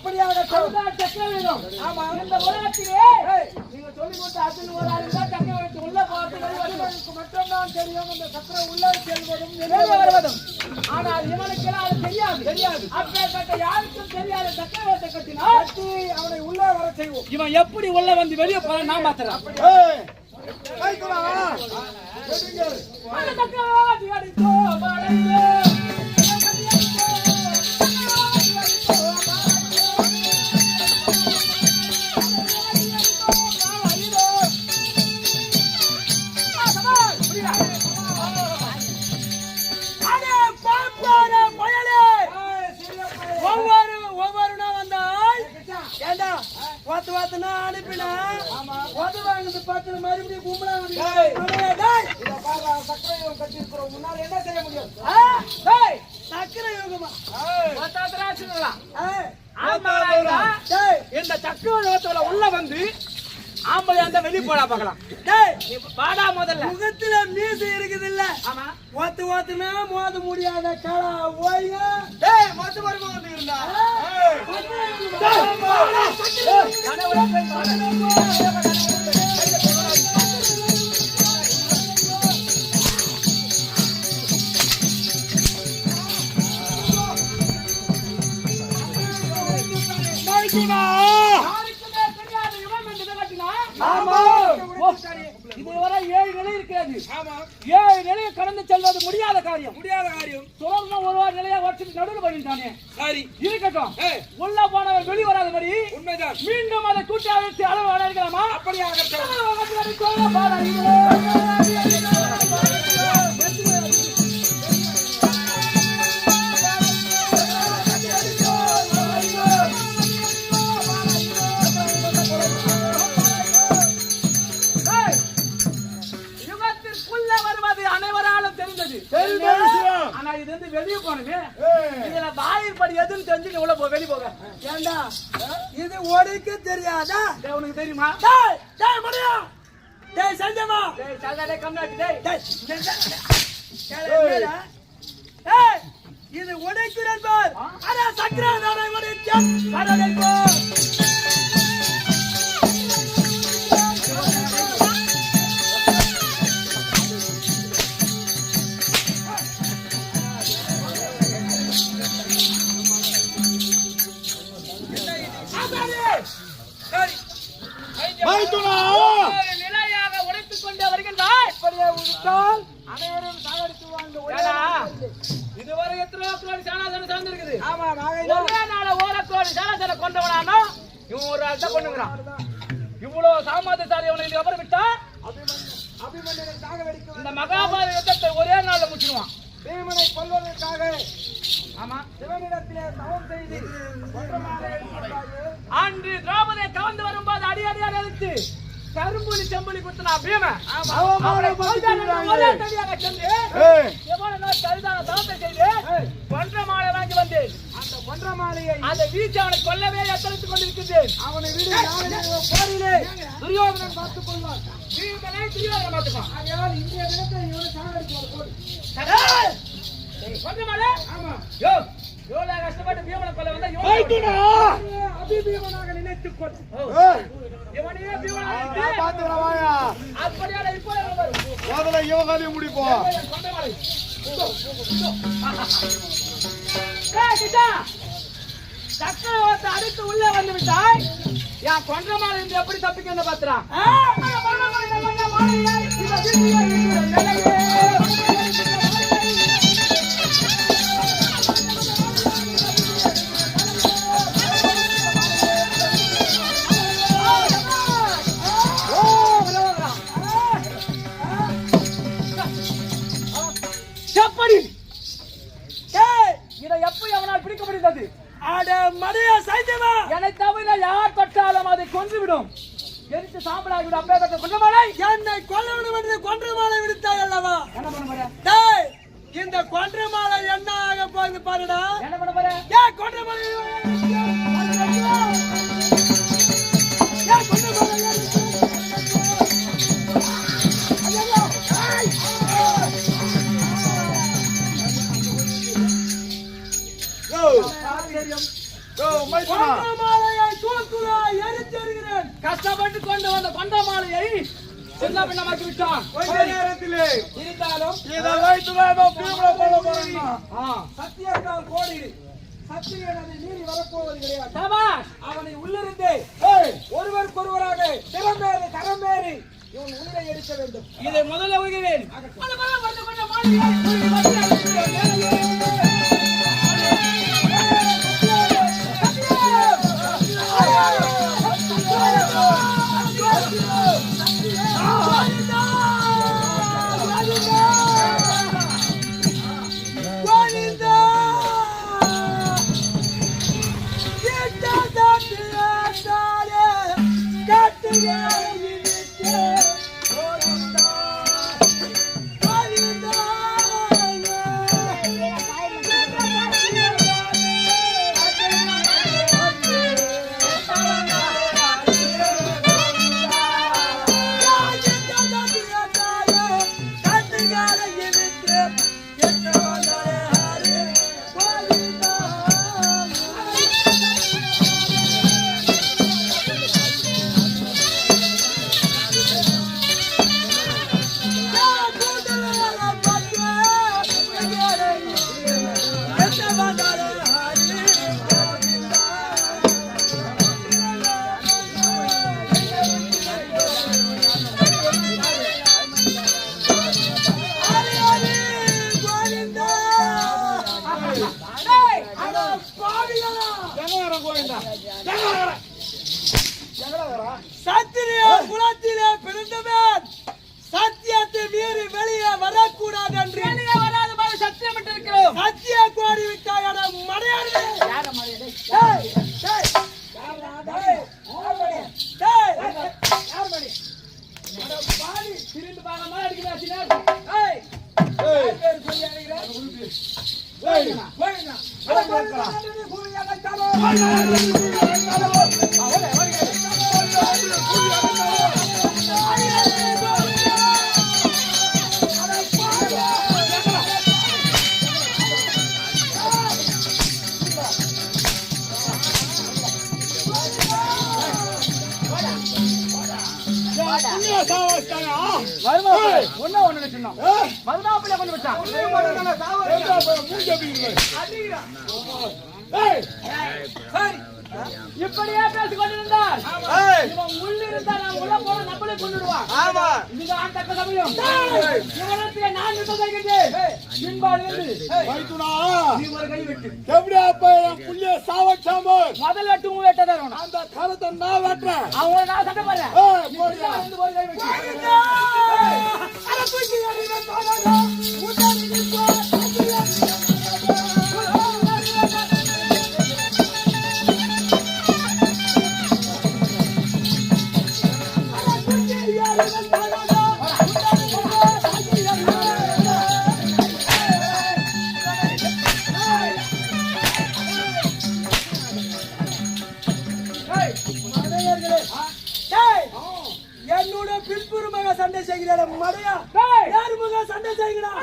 அப்படியாக சக்கர வேணும். ஆமா, இந்த உலகத்திலே நீங்க சொல்லி கொடுத்த அத்தனை ஒரு ஆள் தான் சக்கர வைத்து உள்ள போறதுக்கு மட்டும்தான் தெரியும். இந்த சக்கரம் உள்ள செல்வதும் வெளியே வருவதும். ஆனால் இவனுக்கெல்லாம் அது தெரியாது. அப்பேற்பட்ட யாருக்கும் தெரியாத சக்கரவர்த்தி கட்டினால் அவனை உள்ளே வர செய்வோம். இவன் எப்படி உள்ள வந்து வெளியே போற நான் மாத்துறேன். அனுப்பினா பார்த்து மறுபடியும் கும்பலாங்க சக்கரை யோகம் கட்டிருக்கிறோம். முன்னால என்ன செய்ய முடியும்? சக்கரை யோகமா இந்த சக்கர யோகத்துல உள்ள வந்து ஆம்பளை அந்த வெளியே போடா பார்க்கலாம். பாடா முதல்ல முகத்துல மீசு இருக்குது இல்ல? ஆமா, ஓத்துனா மோத முடியாத காலா ஓய்ங்க. மொத்த மருமகன் இருந்தா இதுவரை 7 நிலை இருக்கிறது. 7 நிலையை கடந்து செல்வது முடியாத காரியம். தொடர்ந்து ஒரு நிலையா வச்சுட்டு நடுவில் பண்ணிட்டானே. சரி இருக்கட்டும். உள்ள போனவர் வெளி வராதபடி உண்மைதான். மீண்டும் அதை கூட்டாக அளவு அடைக்கலாமா? அப்படியாக ஆனா இது வந்து வெளியே போனது. இதுல வாயிற்படி எதுன்னு தெரிஞ்சு உள்ள போ, வெளியே போக. ஏண்டா இது ஓடிக்கு தெரியாதா? உனக்கு தெரியுமா? சஞ்சமா இது உடைக்கிறேன் பார். ஆனா சக்கரை உடைக்க நிலையாக உடைத்துக் கொண்டு வருகின்றார். அனைவரும் சாகடித்து இதுவரை எத்தனை கோடி சாணாசன சார்ந்திருக்குது. ஆமா, ஒரே நாள 1 கோடி சாணாசன கொண்டவனானோ இவன் ஒரு ஆள் தான் கொண்டுங்கிறான். இவ்வளவு சாமர்த்தியசாலி அவனை இது அப்புறம் விட்டா இந்த மகாபாரத யுத்தத்தை ஒரே நாள்ல முடிச்சிடுவான். பீமனை கொல்வதற்காக ஆமா சிவனிடத்திலே தவம் செய்து அன்று திரௌபதியை கவர்ந்து வரும்போது அடியடியா நிறுத்து கரும்புலி செம்புலி குத்துனா பீமன் ஒரே தடியாக சென்று தவத்தை செய்து கொன்ற மாலை வாங்கி வந்தேன். அந்த கொன்ற மாலையை அந்த வீச்சு அவனை கொல்லவே எத்தனைத்துக் கொண்டிருக்கின்றேன். அவனை போரிலே துரியோதனன் பார்த்துக் கொள்வான். பீமனை துரியோதனன் பார்த்துப்பான். ஆகையால் இன்றைய தினத்தை இவனை சாகடிப்பார். கொன்ற மாலை ஆமா எவ்வளவு கஷ்டப்பட்டு பீமனை கொல்ல வந்தா அபிபீமனாக நினைத்துக் கொள். இவனையே பீமனாக அப்படியே இப்போ முதல்ல யோகாலையும் முடிப்போம். சக்கரவர்த்தி அடித்து உள்ளே வந்து விட்டாய். என் கொன்றமாலை இருந்து எப்படி தப்பிக்கன்னு பாத்துறான். இதை எப்படி அவனால் பிடிக்க முடிந்தது? என்னை தவிர யார் தொட்டாலும் அதை கொன்றுவிடும். எரித்து சாம்பலாகிவிடும். அப்பேற்பட்ட கொன்றமாலை என்னை கொல்ல வேண்டும் என்று கொன்றமாலை விடுத்தாய் அல்லவா? என்ன பண்ண போற? இந்த கொன்றமாலை என்ன ஆக போகுது பாருடா. என்ன பண்ண போற? கொன்றமாலை பண்டமாலையை தூக்குலா எரித்தெறிகிறேன். கஷ்டப்பட்டு கொண்டு வந்த பண்டமாலையை சின்ன பின்னமாக்கி விட்டான். கொஞ்ச நேரத்திலே இருந்தாலும் இதை வைத்துதான் பீமனை கொல்ல போறேன். சத்தியத்தால் கோடி சத்தியன் அதை மீறி வரப்போவது கிடையாது. சபாஷ். அவனை உள்ளிருந்தே ஒருவருக்கொருவராக திறமேறி தரமேறி இவன் உயிரை எடுக்க வேண்டும். இதை முதல்ல உயிர்வேன். சத்திரிய குலத்திலே பிறந்தவன் சத்தியத்தை மீறி வெளியே வரக்கூடாது என்று வெளியே வராத மாதிரி சத்தியமிட்டு இருக்கிறோம். சத்திய கோடி விட்டாயட மடையாடு. திரிந்து பாகமா அடிக்கிறாச்சு. ஒண்ணு வச்சுனோம். மதுராப்பிள்ள கொண்டு வச்சான். இப்படியே பேசிக் கொண்டிருந்தார். இவன் உள்ள இருந்தா நான் உள்ள போன நம்மளே கொண்டுடுவான். இதுக்கு ஆண் தக்க சமயம். இவனத்திலே நான் நிற்க வைக்கிறேன். பின்பாலிருந்து நீ ஒரு கை வெட்டு. புள்ளிய சாவச்சாம முதல் வெட்டு உன் வெட்ட தரணும். அந்த கருத்தை நான் வெட்டுறேன். அவங்கள நான் சண்டை போடுறேன். ஒரு கை வெட்டு. என்னோட பின்புறமாக சண்டை செய்கிற மடையா யாரு முக சண்டை செய்கிறான்.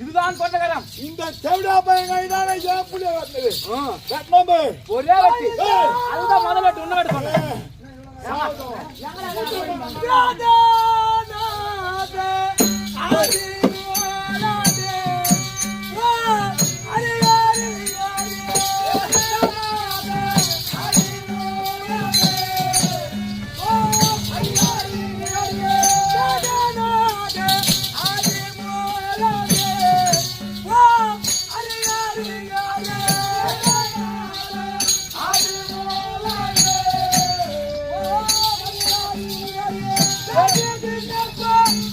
இதுதான் கொண்டகரம். இந்த தேவடா பையன் ஒரே வெட்டி. அதுதான் முதல் வெட்டு. உன்ன வெட்டு சொன்னேன்.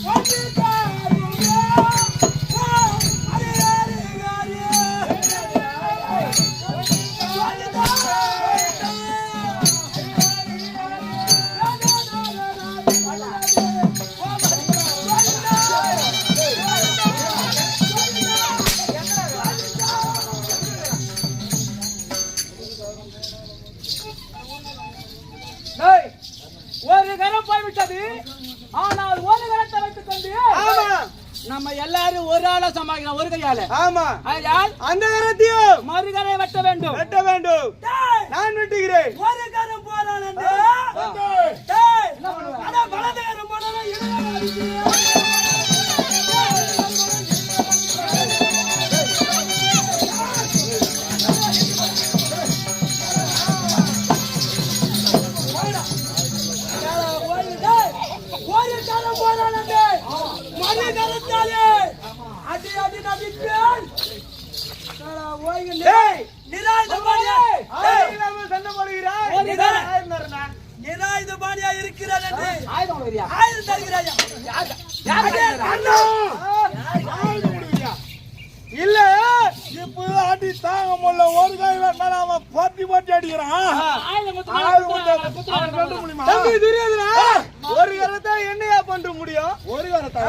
What விட்டது. ஆனால் ஒரு கரத்தை வைத்துக் கொண்டு நம்ம எல்லாரும் ஒரு ஆளா சமாளிக்கலாம், ஒரு கையால. ஆமா, ஆகையால் அந்த கரத்தையும் மறுகரை வெட்ட வேண்டும். நான் வெட்டுகிறேன். ஒரு கரம் போறானே என்ன பண்ணுவ? அட வலது கரம் போறானே இடது அடிக்கிறேன். ஒரு கரம் போறானே மறு கரத்தாலே அடி அடி நபிப்பேன். நிராயுதபாணியா இருக்கிறான் என்று ஆயுதம் வரியா? ஆயுதம் தருகிறாயா? இல்ல இப்ப அடி தாங்க முடியல. ஒரு கை வேணாலும் அவன் போட்டி போட்டி அடிக்கிறான். ஆயுதம் முடியுமா? தம்பி தெரியாதுடா, ஒரு கரத்தை என்னையா பண்ற முடியும்? ஒரு கரத்தை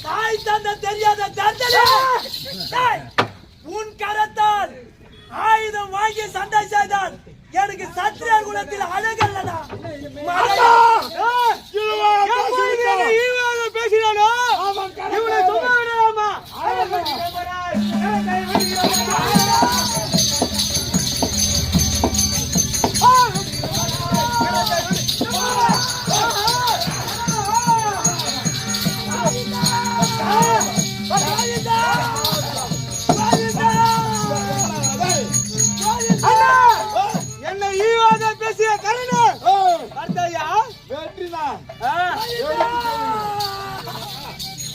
தாய் தந்த தெரியாத தந்தலே உன் கரத்தால் ஆயுதம் வாங்கி சண்டை செய்தான். எனக்கு சத்திரியர் குலத்தில் அழகல்லடா. பேசினானோ இவனை சொல்ல விடலாமா? என்ன ஈவாக பேசிய கருணு கர்த்தையா வெற்றிதான்.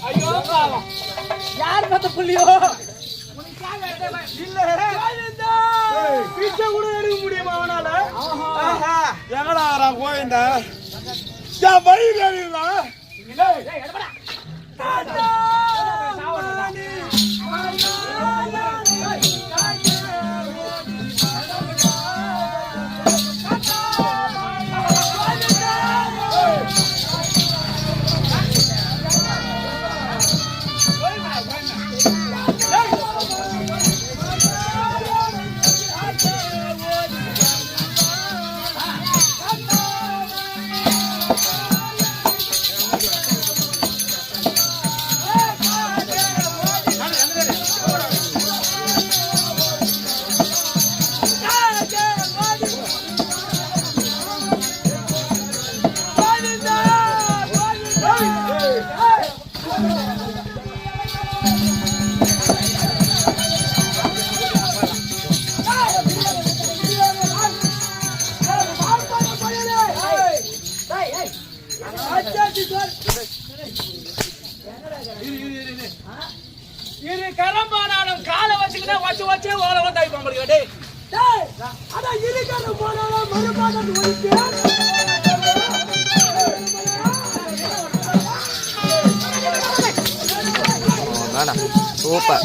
ஐயோ பாவம், யார் பத்த புள்ளியோ? இல்ல பிச்சை கூட எடுக்க முடியுமா அவனால? எங்கடா கோவிந்தா வயிறு இரு கரம்பானாலும் காலை வச்சுக்கிட்டா வச்சு ஓலை வந்து ஆயிப்போம் உங்களுக்கு. அதான் இருக்கிற போனாலும் மறுபாடு ஒழிப்பேன். சூப்பர்.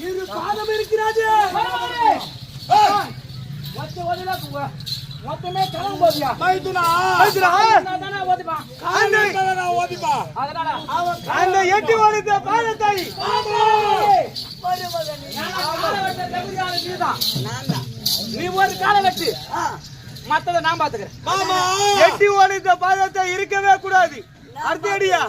இரு பாதம் இருக்கிறது. மொத்தமே கலம் போதியா அந்த எட்டி வளர்த்த பாதத்தை நீ ஒரு காலை வெட்டு, மத்தத நான் பாத்துக்கிறேன். எட்டி வளர்த்த பாதத்தை இருக்கவே கூடாது. அடுத்த அடியா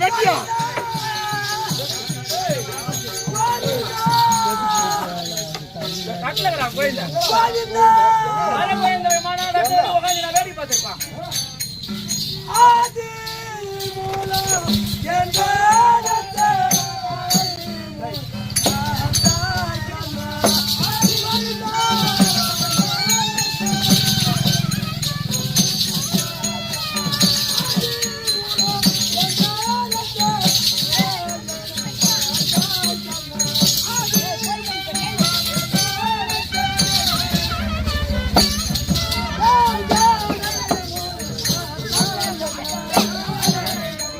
வெட்டியா கட்டலங்கடா கோயில்ல மலை கோயில்ல விமானம் உட்காந்து நான் வேடி பார்த்திருப்பான். ஆதி மூலம் என்ற